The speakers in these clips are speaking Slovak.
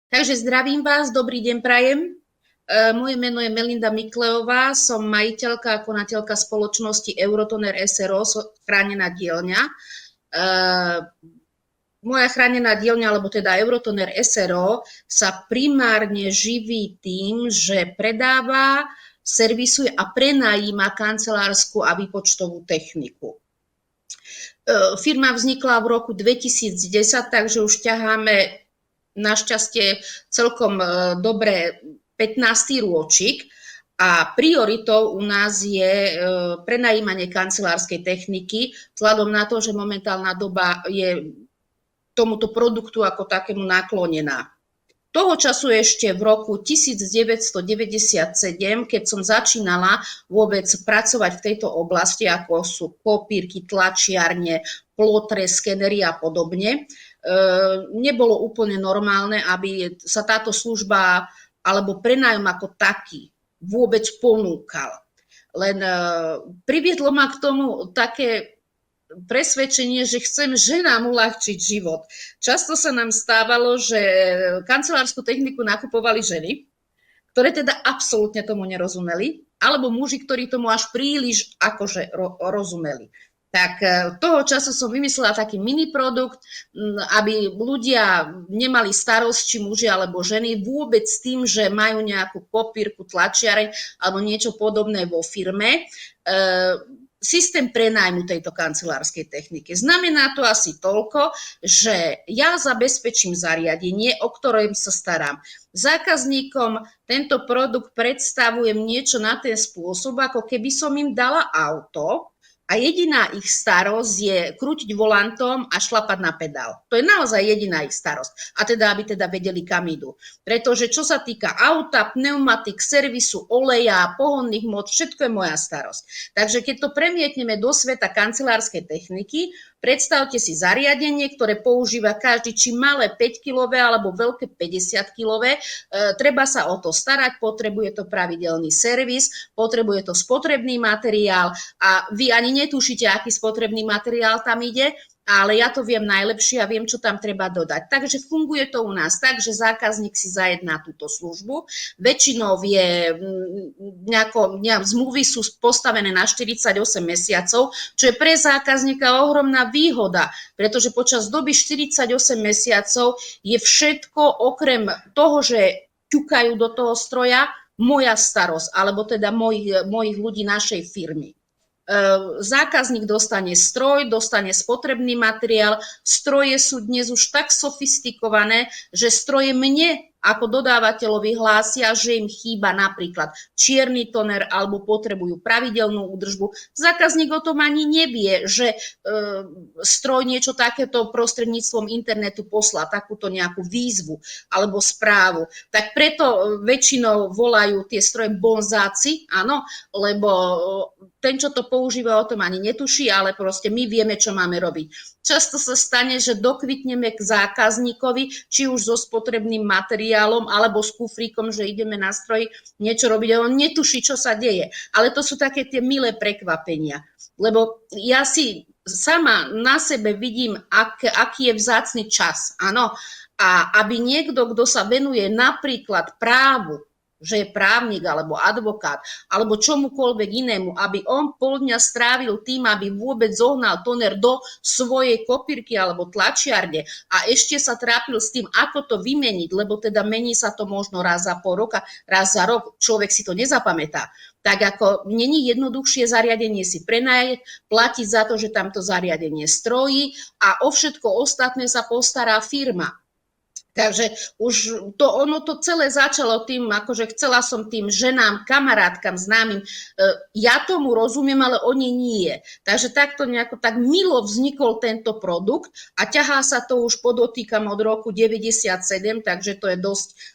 Takže zdravím vás, dobrý deň prajem. Moje meno je Melinda Mikleová, som majiteľka a konateľka spoločnosti Eurotoner SRO, chránená dielňa. Moja chránená dielňa, alebo teda Eurotoner SRO, sa primárne živí tým, že predáva, servisuje a prenajíma kancelárskú a výpočtovú techniku. Firma vznikla v roku 2010, takže už ťaháme našťastie celkom dobre 15. rôčik a prioritou u nás je prenajímanie kancelárskej techniky, vzhľadom na to, že momentálna doba je tomuto produktu ako takému naklonená. Toho času ešte v roku 1997, keď som začínala vôbec pracovať v tejto oblasti, ako sú kopírky, tlačiarne, plotre, skenery a podobne, nebolo úplne normálne, aby sa táto služba alebo prenájom ako taký vôbec ponúkal. Len priviedlo ma k tomu také presvedčenie, že chcem ženám uľahčiť život. Často sa nám stávalo, že kancelárskú techniku nakupovali ženy, ktoré teda absolútne tomu nerozumeli, alebo muži, ktorí tomu až príliš akože rozumeli. Tak toho času som vymyslela taký mini produkt, aby ľudia nemali starosť, či muži alebo ženy, vôbec s tým, že majú nejakú kopírku, tlačiareň alebo niečo podobné vo firme. Systém prenájmu tejto kancelárskej techniky. Znamená to asi toľko, že ja zabezpečím zariadenie, o ktoré sa starám. Zákazníkom tento produkt predstavujem niečo na ten spôsob, ako keby som im dala auto, a jediná ich starosť je krútiť volantom a šlapať na pedál. To je naozaj jediná ich starosť. A teda, aby teda vedeli, kam idú. Pretože čo sa týka auta, pneumatik, servisu, oleja, pohonných hmôt, všetko je moja starosť. Takže keď to premietneme do sveta kancelárskej techniky, predstavte si zariadenie, ktoré používa každý, či malé 5-kilové alebo veľké 50-kilové. Treba sa o to starať, potrebuje to pravidelný servis, potrebuje to spotrebný materiál a vy ani netušíte, aký spotrebný materiál tam ide, ale ja to viem najlepšie a viem, čo tam treba dodať. Takže funguje to u nás tak, že zákazník si zajedná túto službu. Väčšinou zmluvy sú postavené na 48 mesiacov, čo je pre zákazníka ohromná výhoda, pretože počas doby 48 mesiacov je všetko okrem toho, že ťukajú do toho stroja, moja starosť, alebo teda mojich ľudí našej firmy. Zákazník dostane stroj, dostane spotrebný materiál. Stroje sú dnes už tak sofistikované, že stroje mne ako dodávateľovi hlásia, že im chýba napríklad čierny toner alebo potrebujú pravidelnú údržbu. Zákazník o tom ani nevie, že stroj niečo takéto prostredníctvom internetu poslá, takúto nejakú výzvu alebo správu. Tak preto väčšinou volajú tie stroje bonzáci, áno, lebo ten, čo to používa, o tom ani netuší, ale proste my vieme, čo máme robiť. Často sa stane, že dokvitneme k zákazníkovi, či už so spotrebným materiálom, alebo s kufríkom, že ideme na stroji niečo robiť a on netuší, čo sa deje. Ale to sú také tie milé prekvapenia. Lebo ja si sama na sebe vidím, aký je vzácny čas. Áno. A aby niekto, kto sa venuje napríklad právu, že je právnik alebo advokát alebo čomukoľvek inému, aby on pol dňa strávil tým, aby vôbec zohnal toner do svojej kopírky alebo tlačiarne a ešte sa trápil s tým, ako to vymeniť, lebo teda mení sa to možno raz za pol roka, raz za rok, človek si to nezapamätá. Tak ako není jednoduchšie zariadenie si prenajať, platiť za to, že tamto zariadenie strojí a o všetko ostatné sa postará firma. Takže už to celé začalo tým, akože chcela som tým ženám, kamarátkam, známym, ja tomu rozumiem, ale oni nie. Takže takto nejako tak milo vznikol tento produkt a ťahá sa to už podotýkam od roku 97, takže to je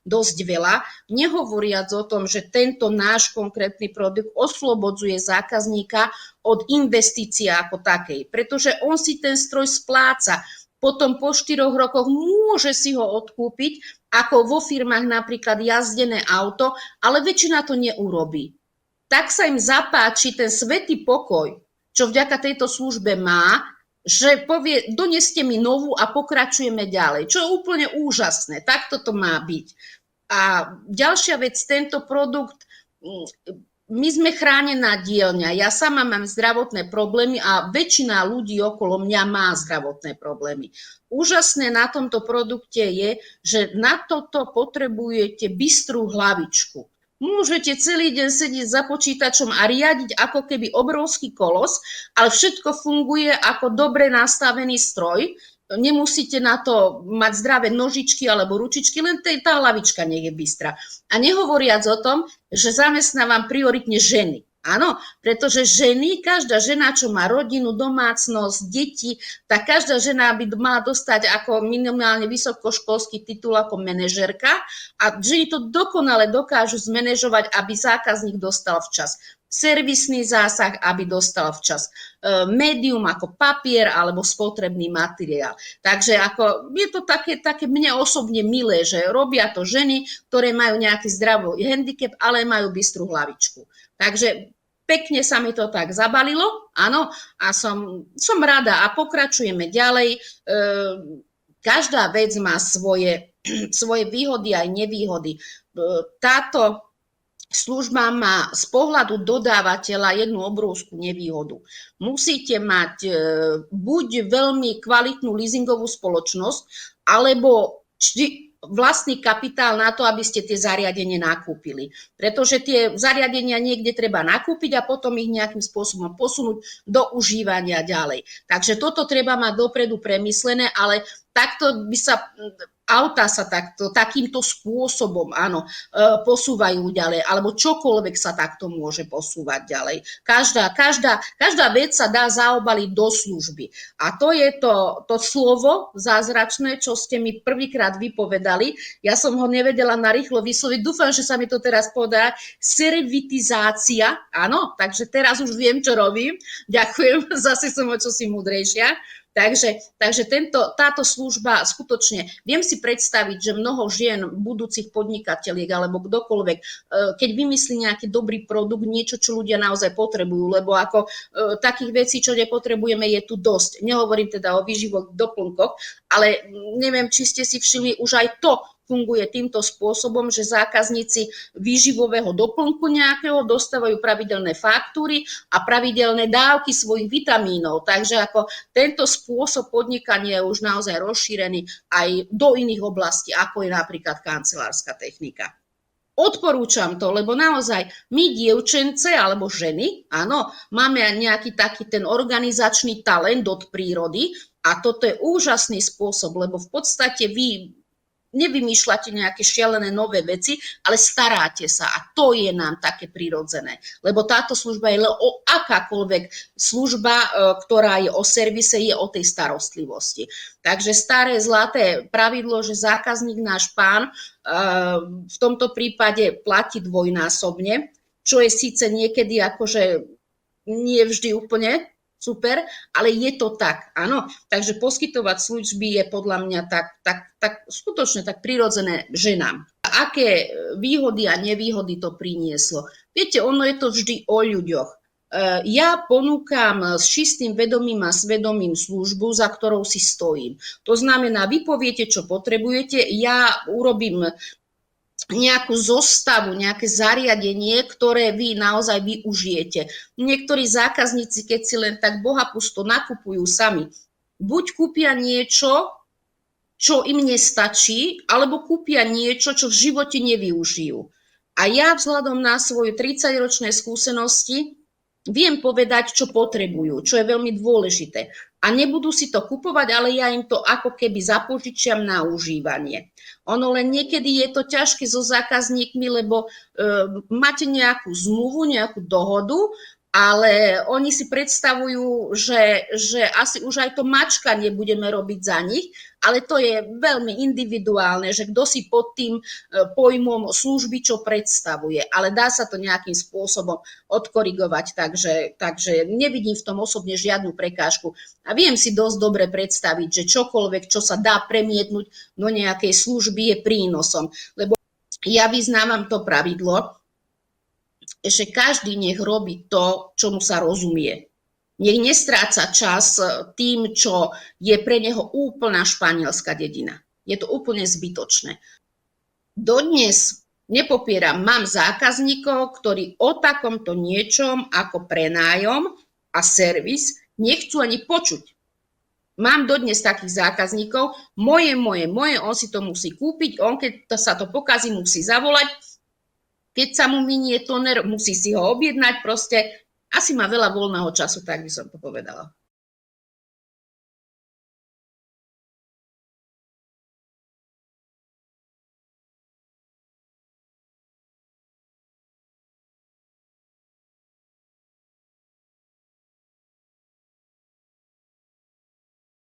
dosť veľa. Nehovoriac o tom, že tento náš konkrétny produkt oslobodzuje zákazníka od investície ako takej, pretože on si ten stroj spláca. Potom po 4 rokoch môže si ho odkúpiť, ako vo firmách napríklad jazdené auto, ale väčšina to neurobí. Tak sa im zapáči ten svätý pokoj, čo vďaka tejto službe má, že povie, doneste mi novú a pokračujeme ďalej, čo je úplne úžasné, takto to má byť. A ďalšia vec, tento produkt, my sme chránená dielňa, ja sama mám zdravotné problémy a väčšina ľudí okolo mňa má zdravotné problémy. Úžasné na tomto produkte je, že na toto potrebujete bystrú hlavičku. Môžete celý deň sedieť za počítačom a riadiť ako keby obrovský kolos, ale všetko funguje ako dobre nastavený stroj. Nemusíte na to mať zdravé nožičky alebo ručičky, len tá hlavička nech je bystrá. A nehovoriac o tom, že zamestnávam prioritne ženy. Áno, pretože ženy, každá žena, čo má rodinu, domácnosť, deti, tak každá žena by mala dostať ako minimálne vysokoškolský titul ako manažérka a ženy to dokonale dokážu zmanéžovať, aby zákazník dostal včas servisný zásah, aby dostal včas médium ako papier alebo spotrebný materiál. Takže ako, je to také mne osobne milé, že robia to ženy, ktoré majú nejaký zdravý handicap, ale majú bystrú hlavičku. Takže pekne sa mi to tak zabalilo, áno, a som rada a pokračujeme ďalej. Každá vec má svoje výhody aj nevýhody. Táto služba má z pohľadu dodávateľa jednu obrovskú nevýhodu. Musíte mať buď veľmi kvalitnú leasingovú spoločnosť, alebo vlastný kapitál na to, aby ste tie zariadenie nakúpili. Pretože tie zariadenia niekde treba nakúpiť a potom ich nejakým spôsobom posunúť do užívania ďalej. Takže toto treba mať dopredu premyslené, ale takto by sa autá sa takýmto spôsobom, áno, posúvajú ďalej, alebo čokoľvek sa takto môže posúvať ďalej. Každá vec sa dá zaobaliť do služby. A to je to slovo zázračné, čo ste mi prvýkrát vypovedali. Ja som ho nevedela narýchlo vysloviť. Dúfam, že sa mi to teraz podá. Servitizácia, áno, takže teraz už viem, čo robím. Ďakujem, zase som o čosi múdrejšia. Takže táto služba skutočne, viem si predstaviť, že mnoho žien, budúcich podnikateliek alebo kdokoľvek, keď vymyslí nejaký dobrý produkt, niečo, čo ľudia naozaj potrebujú, lebo ako takých vecí, čo nepotrebujeme, je tu dosť. Nehovorím teda o výživových doplnkoch, ale neviem, či ste si všimli, už aj to funguje týmto spôsobom, že zákazníci výživového doplnku nejakého dostávajú pravidelné faktúry a pravidelné dávky svojich vitamínov. Takže ako tento spôsob podnikania je už naozaj rozšírený aj do iných oblastí, ako je napríklad kancelárska technika. Odporúčam to, lebo naozaj my dievčence alebo ženy, áno, máme nejaký taký ten organizačný talent od prírody a toto je úžasný spôsob, lebo v podstate vy nevymýšľate nejaké šialené nové veci, ale staráte sa a to je nám také prirodzené. Lebo táto služba je akákoľvek služba, ktorá je o servise, je o tej starostlivosti. Takže staré zlaté pravidlo, že zákazník náš pán v tomto prípade platí dvojnásobne, čo je síce niekedy akože nie vždy úplne super, ale je to tak, áno. Takže poskytovať služby je podľa mňa tak skutočne tak prirodzené ženám. Aké výhody a nevýhody to prinieslo? Viete, ono je to vždy o ľuďoch. Ja ponúkam s čistým vedomím a svedomím službu, za ktorou si stojím. To znamená, vy poviete, čo potrebujete, ja urobím nejakú zostavu, nejaké zariadenie, ktoré vy naozaj využijete. Niektorí zákazníci, keď si len tak bohapusto nakupujú sami, buď kúpia niečo, čo im nestačí, alebo kúpia niečo, čo v živote nevyužijú. A ja vzhľadom na svoje 30-ročné skúsenosti viem povedať, čo potrebujú, čo je veľmi dôležité. A nebudú si to kupovať, ale ja im to ako keby zapožičiam na užívanie. Ono len niekedy je to ťažké so zákazníkmi, lebo máte nejakú zmluvu, nejakú dohodu, ale oni si predstavujú, že asi už aj to mačkanie budeme robiť za nich, ale to je veľmi individuálne, že kto si pod tým pojmom služby čo predstavuje, ale dá sa to nejakým spôsobom odkorigovať, takže nevidím v tom osobne žiadnu prekážku a viem si dosť dobre predstaviť, že čokoľvek, čo sa dá premietnúť do nejakej služby je prínosom, lebo ja vyznávam to pravidlo, že každý nech robí to, čomu sa rozumie. Nech nestráca čas tým, čo je pre neho úplná španielská dedina. Je to úplne zbytočné. Dodnes nepopieram, mám zákazníkov, ktorí o takomto niečom ako prenájom a servis nechcú ani počuť. Mám dodnes takých zákazníkov, moje, on si to musí kúpiť, on keď sa to pokazí, musí zavolať, keď sa mu minie toner, musí si ho objednať, proste asi má veľa voľného času, tak by som to povedala.